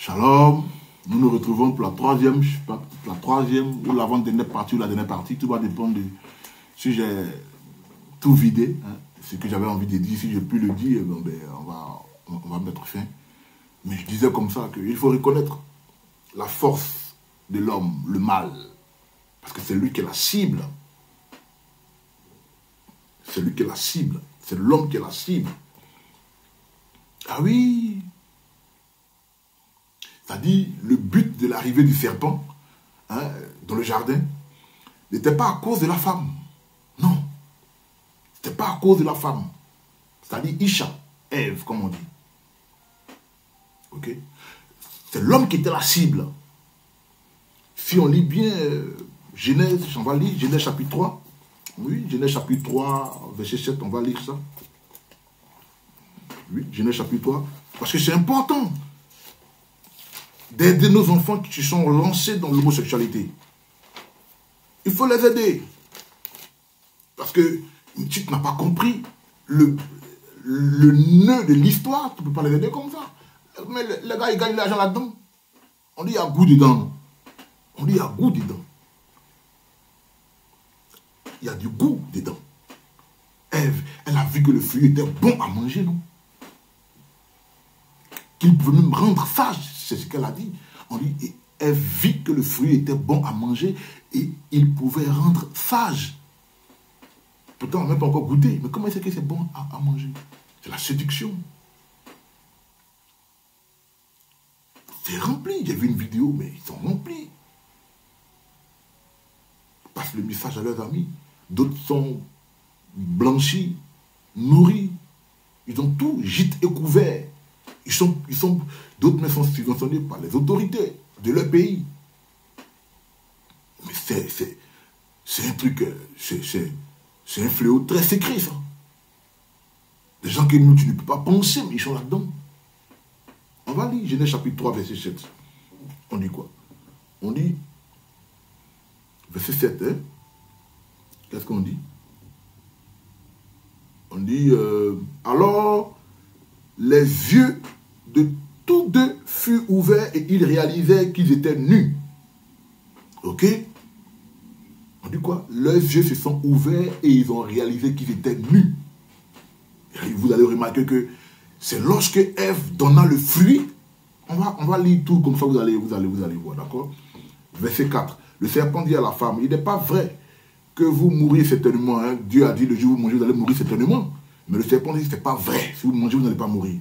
Shalom, nous nous retrouvons pour la troisième, je sais pas, la troisième ou l'avant-dernière partie ou la dernière partie. Tout va dépendre de si j'ai tout vidé, hein, ce que j'avais envie de dire. Si je puis le dire, bon, ben, on va mettre fin. Mais je disais comme ça qu'il faut reconnaître la force de l'homme, le mal. Parce que c'est lui qui est la cible. C'est lui qui est la cible. C'est l'homme qui est la cible. Ah oui! C'est-à-dire, le but de l'arrivée du serpent, hein, dans le jardin, n'était pas à cause de la femme. Non. C'était pas à cause de la femme. C'est-à-dire Isha, Ève, comme on dit. Ok? C'est l'homme qui était la cible. Si on lit bien Genèse, on va lire Genèse chapitre 3. Oui, Genèse chapitre 3, verset 7, on va lire ça. Oui, Genèse chapitre 3. Parce que c'est important d'aider nos enfants qui se sont lancés dans l'homosexualité. Il faut les aider. Parce que si tu n'as pas compris le nœud de l'histoire, tu ne peux pas les aider comme ça. Mais les gars, ils gagnent l'argent là-dedans. On dit il y a goût dedans. On dit il y a goût dedans. Il y a du goût dedans. Ève, elle a vu que le fruit était bon à manger, non? Qu'il pouvait même rendre sage, c'est ce qu'elle a dit. On dit, et Ève vit que le fruit était bon à manger et il pouvait rendre sage. Pourtant, on n'a même pas encore goûté. Mais comment est-ce que c'est bon à manger? C'est la séduction. C'est rempli. J'ai vu une vidéo, mais ils sont remplis. Ils passent le message à leurs amis. D'autres sont blanchis, nourris. Ils ont tout, gîte et couvert. D'autres mais sont subventionnés par les autorités de leur pays. Mais c'est un truc, c'est un fléau très secret, ça. Des gens que nous, tu ne peux pas penser, mais ils sont là-dedans. On va lire Genèse chapitre 3, verset 7. On dit quoi? On dit, verset 7, hein? Qu'est-ce qu'on dit? On dit, alors, les yeux de tous deux furent ouverts et ils réalisaient qu'ils étaient nus. Ok? On dit quoi? Leurs yeux se sont ouverts et ils ont réalisé qu'ils étaient nus. Et vous allez remarquer que c'est lorsque Ève donna le fruit. On va lire tout comme ça, vous allez voir, d'accord? Verset 4. Le serpent dit à la femme, il n'est pas vrai que vous mourriez certainement. Hein? Dieu a dit, le jour où vous mangez, vous allez mourir certainement. Mais le serpent dit, ce n'est pas vrai. Si vous mangez, vous n'allez pas mourir.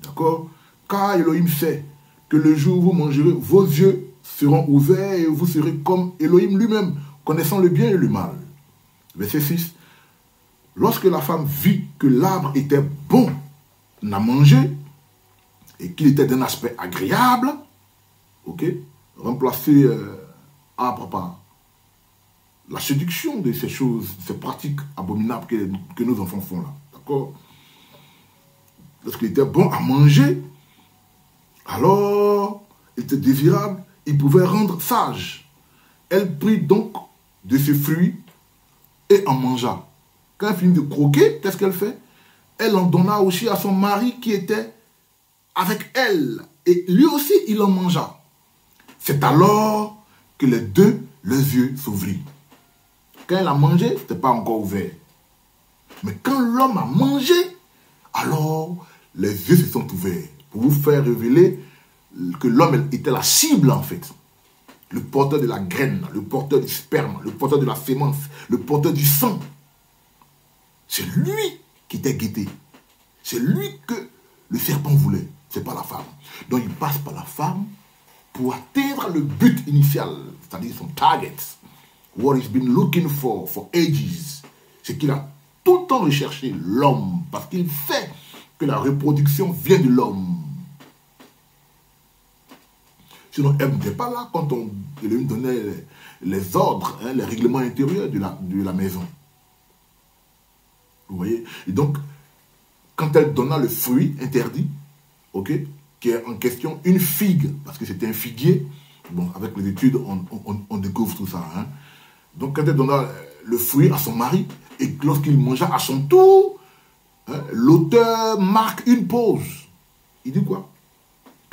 D'accord? Car Elohim sait que le jour où vous mangerez, vos yeux seront ouverts et vous serez comme Elohim lui-même, connaissant le bien et le mal. Verset 6. Lorsque la femme vit que l'arbre était bon à manger et qu'il était d'un aspect agréable, ok, remplacer arbre par la séduction de ces choses, ces pratiques abominables que nos enfants font là. D'accord? Lorsqu'il était bon à manger, alors il était désirable, il pouvait rendre sage. Elle prit donc de ce fruit et en mangea. Quand elle finit de croquer, qu'est-ce qu'elle fait? Elle en donna aussi à son mari qui était avec elle. Et lui aussi, il en mangea. C'est alors que les deux, leurs yeux s'ouvrirent. Quand elle a mangé, ce n'était pas encore ouvert. Mais quand l'homme a mangé, alors les yeux se sont ouverts. Pour vous faire révéler que l'homme était la cible en fait. Le porteur de la graine, le porteur du sperme, le porteur de la sémence, le porteur du sang. C'est lui qui était guetté. C'est lui que le serpent voulait. Ce n'est pas la femme. Donc il passe par la femme pour atteindre le but initial, c'est-à-dire son target. What he's been looking for ages. C'est qu'il a tout le temps recherché l'homme. Parce qu'il sait que la reproduction vient de l'homme. Sinon, elle n'était pas là quand on lui donnait les ordres, hein, les règlements intérieurs de la maison. Vous voyez? Et donc, quand elle donna le fruit interdit, ok, qui est en question une figue, parce que c'était un figuier, bon, avec les études, on découvre tout ça. Hein. Donc, quand elle donna le fruit à son mari, et lorsqu'il mangea à son tour, hein, l'auteur marque une pause. Il dit quoi?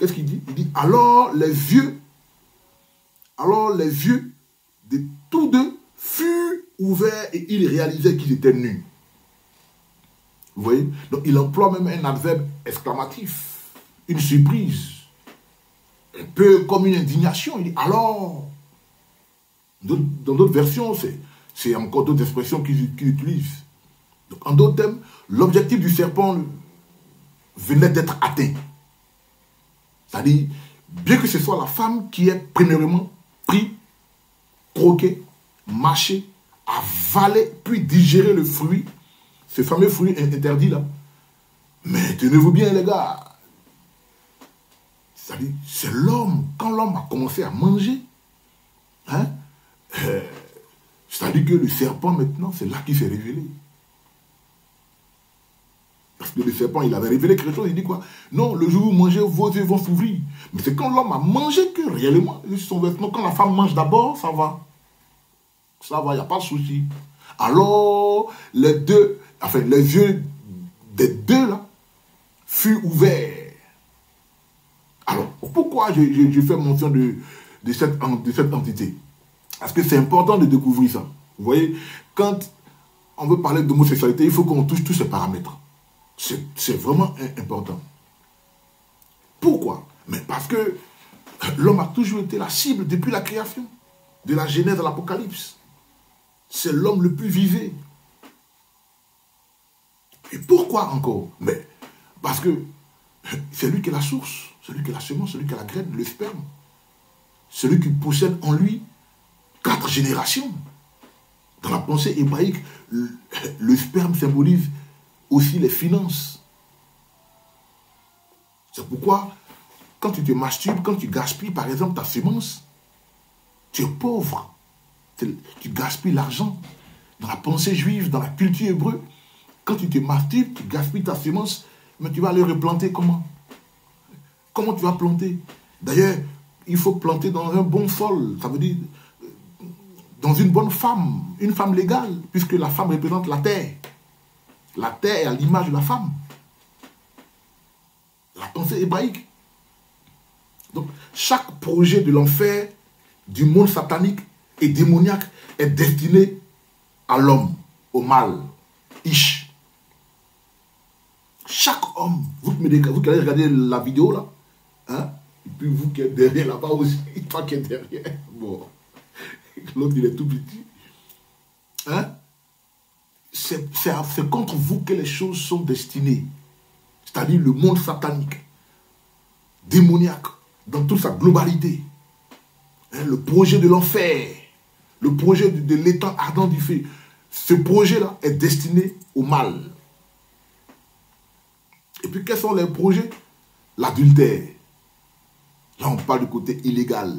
qu'est-ce qu'il dit? Il dit, alors les yeux de tous deux furent ouverts et ils réalisaient qu'ils étaient nus. Vous voyez? Donc il emploie même un adverbe exclamatif, une surprise, un peu comme une indignation. Il dit, alors, dans d'autres versions, c'est encore d'autres expressions qu'il utilise. Donc en d'autres termes, l'objectif du serpent venait d'être atteint. C'est-à-dire, bien que ce soit la femme qui ait premièrement pris, croqué, mâché, avalé, puis digéré le fruit, ce fameux fruit interdit là. Mais tenez-vous bien les gars, c'est-à-dire, c'est l'homme, quand l'homme a commencé à manger, hein, c'est-à-dire que le serpent maintenant, c'est là qu'il s'est révélé. Parce que le serpent, il avait révélé quelque chose, il dit quoi? Non, le jour où vous mangez, vos yeux vont s'ouvrir. Mais c'est quand l'homme a mangé que réellement, quand la femme mange d'abord, ça va. Ça va, il n'y a pas de souci. Alors, les yeux des deux là, furent ouverts. Alors, pourquoi je fais mention de cette entité? Parce que c'est important de découvrir ça. Vous voyez, quand on veut parler d'homosexualité, il faut qu'on touche tous ces paramètres. C'est vraiment important. Pourquoi? Mais parce que l'homme a toujours été la cible depuis la création, de la Genèse à l'Apocalypse. C'est l'homme le plus visé. Et pourquoi encore? Mais parce que c'est lui qui est la source, celui qui est la semence, celui qui est la graine, le sperme. Celui qui possède en lui 4 générations. Dans la pensée hébraïque, le sperme symbolise aussi les finances. C'est pourquoi, quand tu te masturbes, quand tu gaspilles, par exemple, ta semence, tu es pauvre. Tu gaspilles l'argent. Dans la pensée juive, dans la culture hébreu, quand tu te masturbes, tu gaspilles ta semence, mais tu vas aller replanter comment? Comment tu vas planter? D'ailleurs, il faut planter dans un bon sol. Ça veut dire dans une bonne femme, une femme légale, puisque la femme représente la terre. La terre est à l'image de la femme. La pensée hébraïque. Donc, chaque projet de l'enfer, du monde satanique et démoniaque est destiné à l'homme, au mal. Ish. Chaque homme, vous qui allez regarder la vidéo là, hein, et puis vous qui êtes derrière là-bas aussi, toi qui êtes derrière, bon, l'autre il est tout petit, hein, c'est contre vous que les choses sont destinées. C'est-à-dire le monde satanique, démoniaque, dans toute sa globalité. Hein, le projet de l'enfer, le projet de l'étang ardent du feu. Ce projet-là est destiné au mal. Et puis quels sont les projets? L'adultère. Là on parle du côté illégal.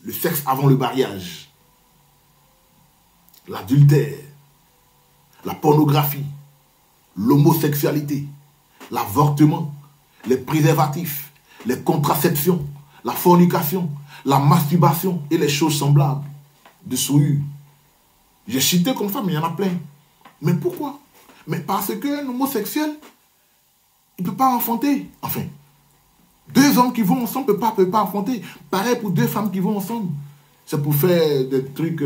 Le sexe avant le mariage. L'adultère, la pornographie, l'homosexualité, l'avortement, les préservatifs, les contraceptions, la fornication, la masturbation et les choses semblables de souillure. J'ai cité comme ça, mais il y en a plein. Mais pourquoi? Mais parce qu'un homosexuel, il ne peut pas enfanter. Enfin, 2 hommes qui vont ensemble ne peuvent pas enfanter. Pareil pour 2 femmes qui vont ensemble. C'est pour faire des trucs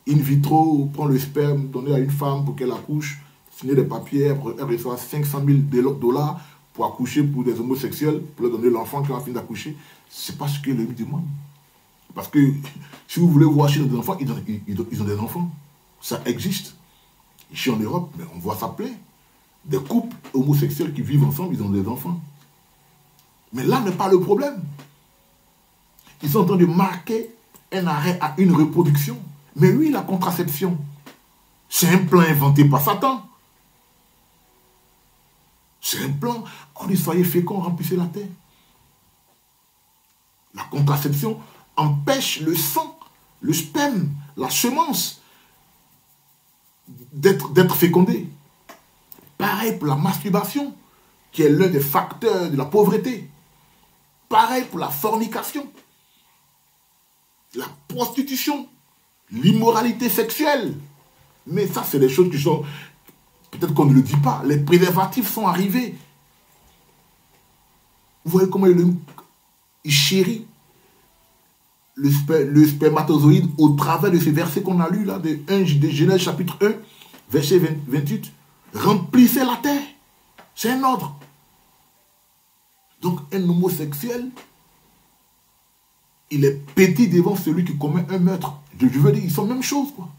in vitro, prendre le sperme, donner à une femme pour qu'elle accouche, signer des papiers, elle reçoit 500 000 $, pour accoucher pour des homosexuels, pour leur donner l'enfant qui va finir d'accoucher. C'est pas ce que le demande. Parce que si vous voulez voir chez des enfants, ils ont des enfants. Ça existe. Ici en Europe, mais on voit ça plein. Des couples homosexuels qui vivent ensemble, ils ont des enfants. Mais là n'est pas le problème. Ils sont en train de marquer un arrêt à une reproduction. Mais oui, la contraception, c'est un plan inventé par Satan. C'est un plan. On dit soyez féconds, remplissez la terre. La contraception empêche le sang, le sperme, la semence d'être fécondé. Pareil pour la masturbation, qui est l'un des facteurs de la pauvreté. Pareil pour la fornication, la prostitution, l'immoralité sexuelle. Mais ça, c'est des choses qui sont... Peut-être qu'on ne le dit pas. Les préservatifs sont arrivés. Vous voyez comment il chérit le spermatozoïde au travers de ces versets qu'on a lus là, de Genèse chapitre 1, verset 28. Remplissez la terre. C'est un ordre. Donc un homosexuel, il est petit devant celui qui commet un meurtre. Je veux dire, ils sont la même chose, quoi.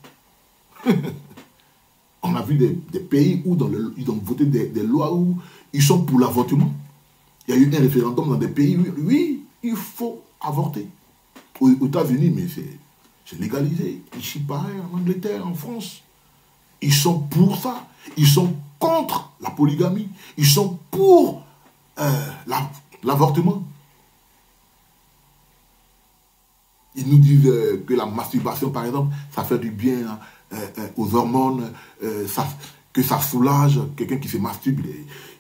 On a vu des pays où ils ont voté des lois où ils sont pour l'avortement. Il y a eu un référendum dans des pays où, oui, il faut avorter. Aux États-Unis, mais c'est légalisé. Ici, pareil, en Angleterre, en France. Ils sont pour ça. Ils sont contre la polygamie. Ils sont pour l'avortement. Ils nous disent que la masturbation, par exemple, ça fait du bien aux hormones, que ça soulage. Quelqu'un qui se masturbe,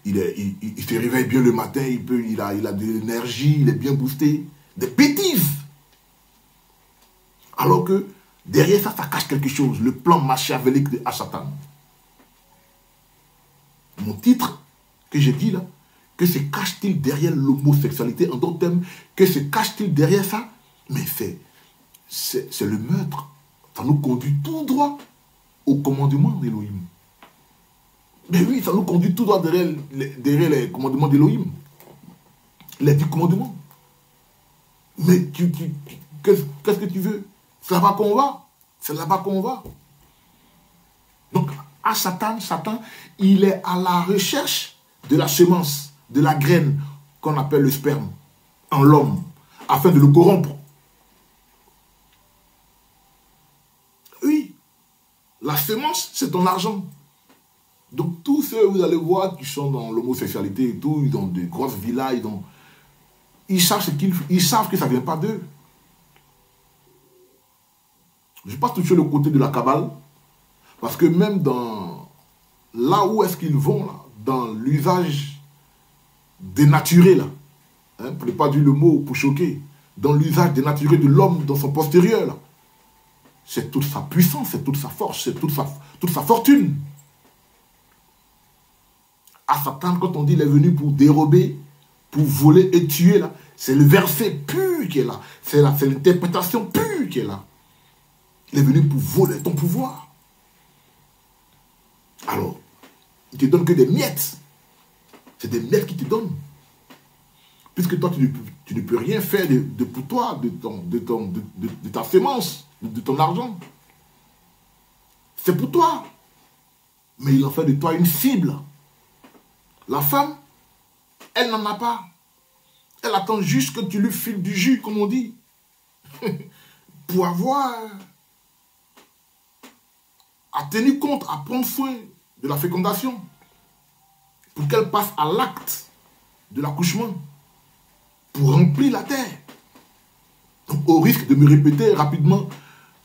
il se réveille bien le matin, il a de l'énergie, il est bien boosté. Des bêtises. Alors que derrière ça, ça cache quelque chose. Le plan machiavélique de Satan. Mon titre que j'ai dit là, que se cache-t-il derrière l'homosexualité? En d'autres termes, que se cache-t-il derrière ça? Mais c'est le meurtre. Ça nous conduit tout droit au commandement d'Élohim. Mais oui, ça nous conduit tout droit derrière les commandements d'Élohim. Les 10 commandements. Mais qu'est-ce que tu veux? C'est là-bas qu'on va. C'est là-bas qu'on va. Donc, à Satan, il est à la recherche de la semence, de la graine qu'on appelle le sperme, en l'homme, afin de le corrompre. Oui, la semence, c'est ton argent. Donc, tous ceux, vous allez voir, qui sont dans l'homosexualité et tout, ils ont de grosses villas, ils savent que ça ne vient pas d'eux. Je ne vais pas toucher le côté de la Kabbale, parce que même là où est-ce qu'ils vont, là, dans l'usage dénaturé, là, hein, pour ne pas dire le mot pour choquer, dans l'usage dénaturé de l'homme dans son postérieur, là, c'est toute sa puissance, c'est toute sa force, c'est toute sa fortune. À Satan, quand on dit qu'il est venu pour dérober, pour voler et tuer, là, c'est le verset pur qui est là, c'est l'interprétation pure qui est là. Il est venu pour voler ton pouvoir. Alors, il ne te donne que des miettes. C'est des miettes qu'il te donne. Puisque toi, tu ne peux rien faire pour toi, de ta sémence, de ton argent. C'est pour toi. Mais il en fait de toi une cible. La femme, elle n'en a pas. Elle attend juste que tu lui files du jus, comme on dit. Pour avoir à tenir compte, à prendre soin de la fécondation. Pour qu'elle passe à l'acte de l'accouchement. Pour remplir la terre. Donc, au risque de me répéter rapidement,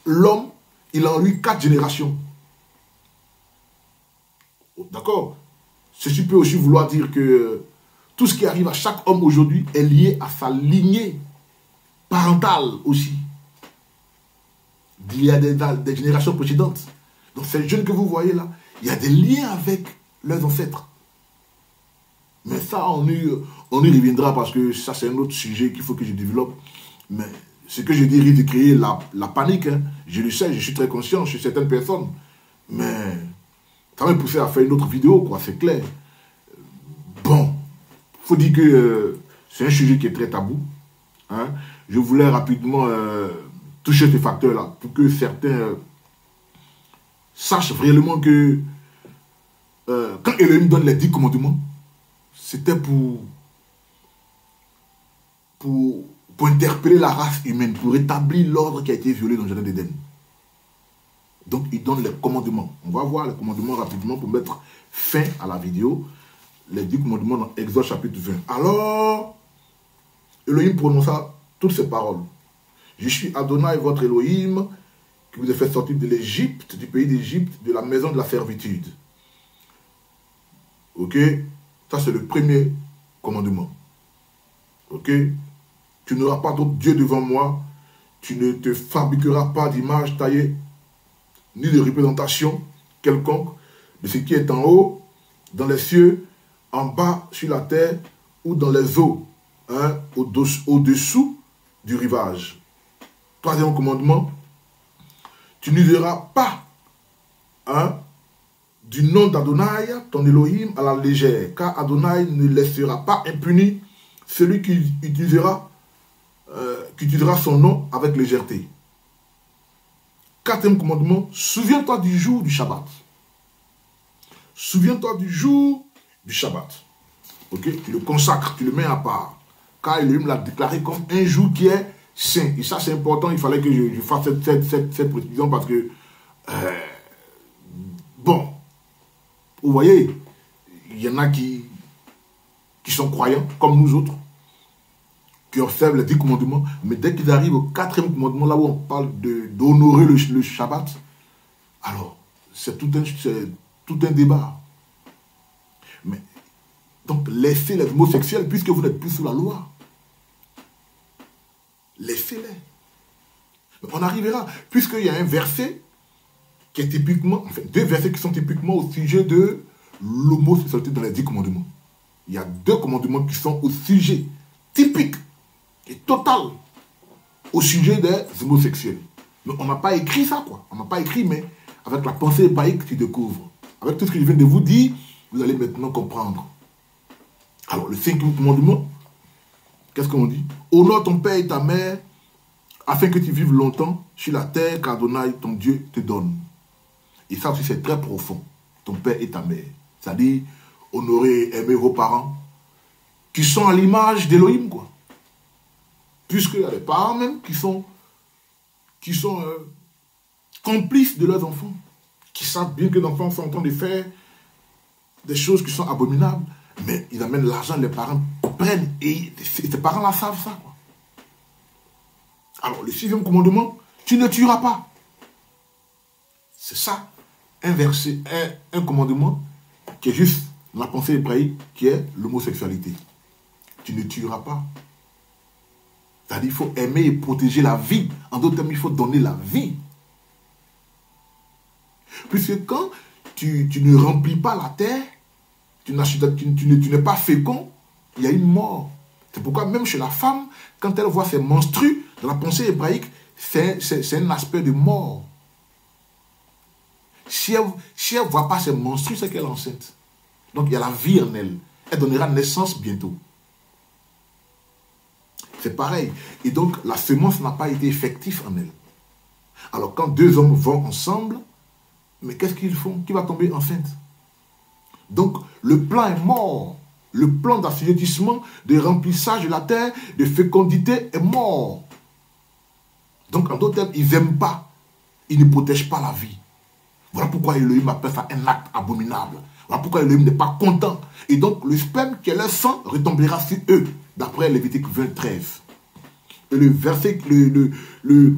l'homme, il a en lui 4 générations. D'accord? Ceci peut aussi vouloir dire que tout ce qui arrive à chaque homme aujourd'hui est lié à sa lignée parentale aussi. Il y a des générations précédentes. Donc ces jeunes que vous voyez là, il y a des liens avec leurs ancêtres. Mais ça, on y reviendra parce que ça, c'est un autre sujet qu'il faut que je développe. Mais ce que je dis risque de créer la panique. Hein. Je le sais, je suis très conscient chez certaines personnes. Mais ça va me pousser à faire une autre vidéo, quoi, c'est clair. Bon, il faut dire que c'est un sujet qui est très tabou. Hein. Je voulais rapidement toucher ces facteurs-là pour que certains sachent réellement que quand Elohim donne les 10 commandements, c'était pour interpeller la race humaine, pour rétablir l'ordre qui a été violé dans le jardin d'Éden. Donc, il donne les commandements. On va voir les commandements rapidement pour mettre fin à la vidéo. Les 10 commandements dans Exode chapitre 20. Alors, Elohim prononça toutes ces paroles. Je suis Adonai, votre Elohim, qui vous a fait sortir de l'Égypte, du pays d'Égypte, de la maison de la servitude. Ok? Ça, c'est le premier commandement. Ok? Tu n'auras pas d'autre Dieu devant moi. Tu ne te fabriqueras pas d'image taillée, ni de représentation quelconque de ce qui est en haut, dans les cieux, en bas, sur la terre, ou dans les eaux. hein, au-dessous du rivage. Troisième commandement, tu n'useras pas, hein, du nom d'Adonai, ton Elohim, à la légère, car Adonai ne laissera pas impuni celui qui utilisera son nom avec légèreté. Quatrième commandement, souviens-toi du jour du Shabbat. Souviens-toi du jour du Shabbat. Ok? Tu le consacres, tu le mets à part. Car Elohim l'a déclaré comme un jour qui est saint. Et ça, c'est important, il fallait que je fasse cette précision parce que, bon, vous voyez, il y en a qui sont croyants, comme nous autres, qui observent les 10 commandements, mais dès qu'ils arrivent au 4e commandement, là où on parle d'honorer le Shabbat, alors, c'est tout un débat. Mais, donc, laissez les homosexuels, puisque vous n'êtes plus sous la loi. Laissez-les. On arrivera, puisqu'il y a un verset qui est typiquement, enfin, 2 versets qui sont typiquement au sujet de l'homosexualité dans les 10 commandements. Il y a 2 commandements qui sont au sujet typique et total au sujet des homosexuels. Mais on n'a pas écrit ça, quoi. On n'a pas écrit, mais avec la pensée hébraïque, tu découvres. Avec tout ce que je viens de vous dire, vous allez maintenant comprendre. Alors, le 5e commandement, qu'est-ce qu'on dit? Honore ton père et ta mère, afin que tu vives longtemps sur la terre qu'Adonai, ton Dieu, te donne. Et ça aussi, c'est très profond. Ton père et ta mère. C'est-à-dire, honorer et aimer vos parents, qui sont à l'image d'Elohim, quoi. Puisqu'il y a des parents même qui sont complices de leurs enfants, qui savent bien que les enfants sont en train de faire des choses qui sont abominables, mais ils amènent l'argent, les parents prennent, et ces parents-là savent ça, quoi. Alors, le 6e commandement, tu ne tueras pas. C'est ça, un verset, un commandement qui est juste la pensée hébraïque, qui est l'homosexualité. Tu ne tueras pas. C'est-à-dire qu'il faut aimer et protéger la vie. En d'autres termes, il faut donner la vie. Puisque quand tu ne remplis pas la terre, tu n'es pas fécond, il y a une mort. C'est pourquoi même chez la femme, quand elle voit ses menstrues, dans la pensée hébraïque, c'est un aspect de mort. Si elle ne voit pas ses menstrues, c'est qu'elle est enceinte. Donc il y a la vie en elle. Elle donnera naissance bientôt. C'est pareil. Et donc la semence n'a pas été effective en elle. Alors quand 2 hommes vont ensemble, mais qu'est-ce qu'ils font? Qui va tomber enceinte? Donc le plan est mort. Le plan d'assujettissement, de remplissage de la terre, de fécondité est mort. Donc en d'autres termes, ils n'aiment pas. Ils ne protègent pas la vie. Voilà pourquoi Elohim appelle ça un acte abominable. Voilà pourquoi Elohim n'est pas content. Et donc le sperme qui est leur sang retombera sur eux, d'après Lévitique 23. Et le verset, le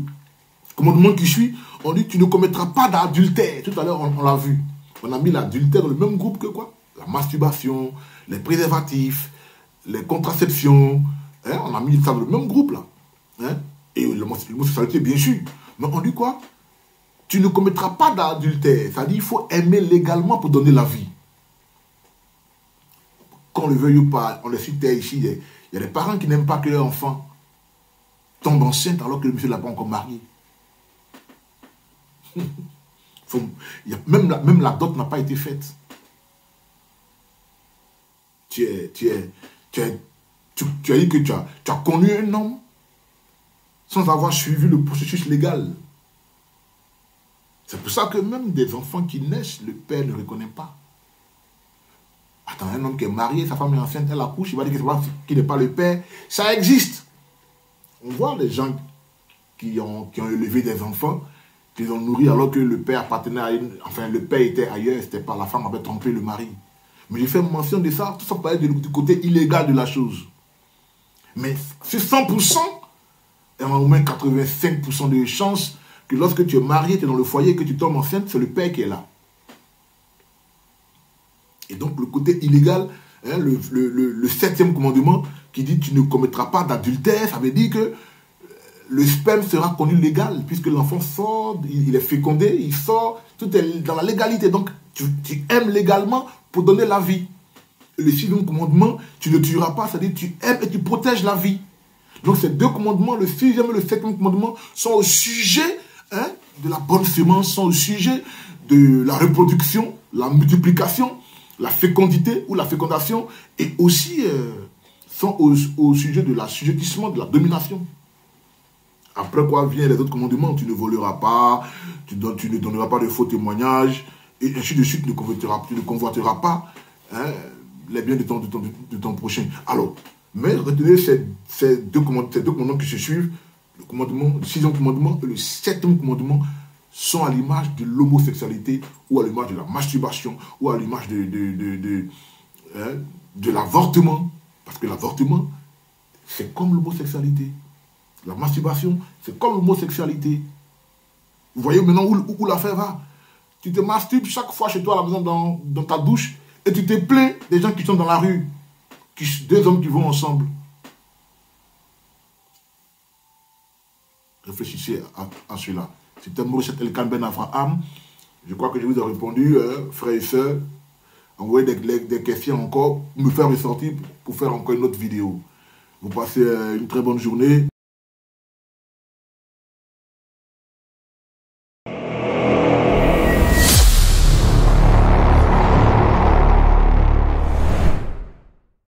commandement qui suit, on dit tu ne commettras pas d'adultère. Tout à l'heure on l'a vu. On a mis l'adultère dans le même groupe que quoi? La masturbation, les préservatifs, les contraceptions. Hein? On a mis ça dans le même groupe là. Hein? Et l'homosexualité bien sûr. Mais on dit quoi? Tu ne commettras pas d'adultère. C'est-à-dire qu'il faut aimer légalement pour donner la vie. Qu'on le veuille ou pas, on le citait ici, il y a des parents qui n'aiment pas que leur enfant tombe enceinte alors que le monsieur ne l'a pas encore marié. Même la dot n'a pas été faite. Tu as dit que tu as connu un homme sans avoir suivi le processus légal. C'est pour ça que même des enfants qui naissent, le père ne reconnaît pas. Attends, un homme qui est marié, sa femme est enceinte, elle accouche, il va dire qu'il n'est pas le père. Ça existe. On voit les gens qui ont élevé des enfants, qui les ont nourris alors que le père appartenait à le père était ailleurs, c'était pas la femme avait trompé le mari. Mais j'ai fait mention de ça, tout ça pour aller du côté illégal de la chose. Mais c'est 100%, et au moins 85% de chances que lorsque tu es marié, tu es dans le foyer, que tu tombes enceinte, c'est le père qui est là. Et donc le côté illégal, hein, le 7e commandement qui dit tu ne commettras pas d'adultère, ça veut dire que le sperme sera connu légal, puisque l'enfant sort, il est fécondé, il sort, tout est dans la légalité. Donc tu aimes légalement pour donner la vie. Et le sixième commandement, tu ne tueras pas, c'est-à-dire tu aimes et tu protèges la vie. Donc ces deux commandements, le sixième et le septième commandement, sont au sujet de la bonne semence, sont au sujet de la reproduction, la multiplication, la fécondité ou la fécondation, et aussi sont au sujet de l'assujettissement, de la domination. Après quoi viennent les autres commandements, tu ne voleras pas, tu ne donneras pas de faux témoignages, et ainsi de suite, tu ne convoiteras pas les biens de ton prochain. Alors, mais retenez ces deux commandements qui se suivent, le sixième commandement et le septième commandement sont à l'image de l'homosexualité, ou à l'image de la masturbation, ou à l'image de l'avortement. Parce que l'avortement, c'est comme l'homosexualité. La masturbation, c'est comme l'homosexualité. Vous voyez maintenant où l'affaire va. Tu te masturbes chaque fois chez toi à la maison dans ta douche et tu te plains des gens qui sont dans la rue. Deux hommes qui vont ensemble. Réfléchissez à cela. C'était Mouchet Elkan Ben Avraham. Je crois que je vous ai répondu, frères et sœurs. Envoyez des questions encore, me faire ressortir pour faire encore une autre vidéo. Vous passez une très bonne journée.